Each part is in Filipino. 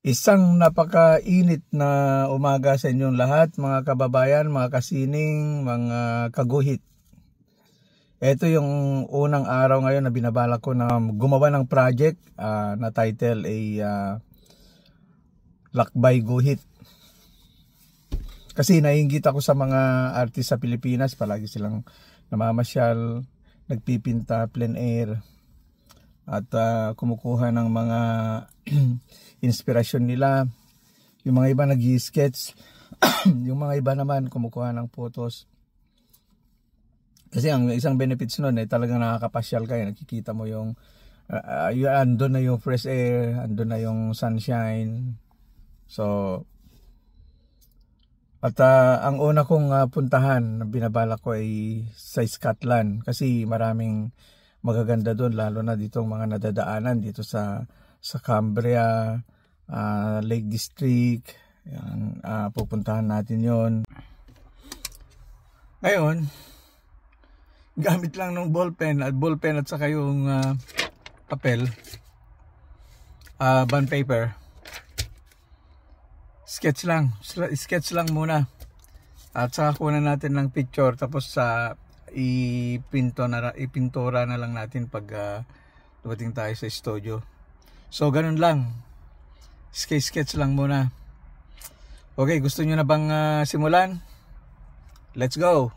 Isang napakainit na umaga sa inyong lahat, mga kababayan, mga kasining, mga kaguhit. Ito yung unang araw ngayon na binabalak ko na gumawa ng project na title ay Lakbay Guhit. Kasi naiinggit ako sa mga artist sa Pilipinas, palagi silang namamasyal, nagpipinta plein air at kumukuha ng mga inspirasyon nila. Yung mga iba nag-sketch, yung mga iba naman kumukuha ng photos. Kasi ang isang benefits nun ay talagang nakakapasyal kayo, nakikita mo yung andun na yung fresh air, andun na yung sunshine. So at ang una kong puntahan, binabalak ko ay sa Scotland kasi maraming magaganda doon, lalo na ditong mga nadadaanan dito sa Cumbria, Lake District. Yan, pupuntahan natin yon. Ngayon, gamit lang ng ballpen at saka yung papel, bond paper. Sketch lang muna. At saka kunan natin ng picture, tapos ipintura na lang natin pag dumating tayo sa studio. So ganun lang, sketch lang muna. Okay, gusto nyo na bang simulan? Let's go!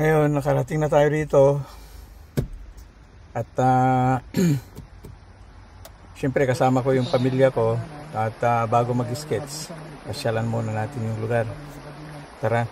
Ngayon, nakarating na tayo rito at syempre kasama ko yung pamilya ko at bago mag-sketch, pasyalan muna natin yung lugar. Tara!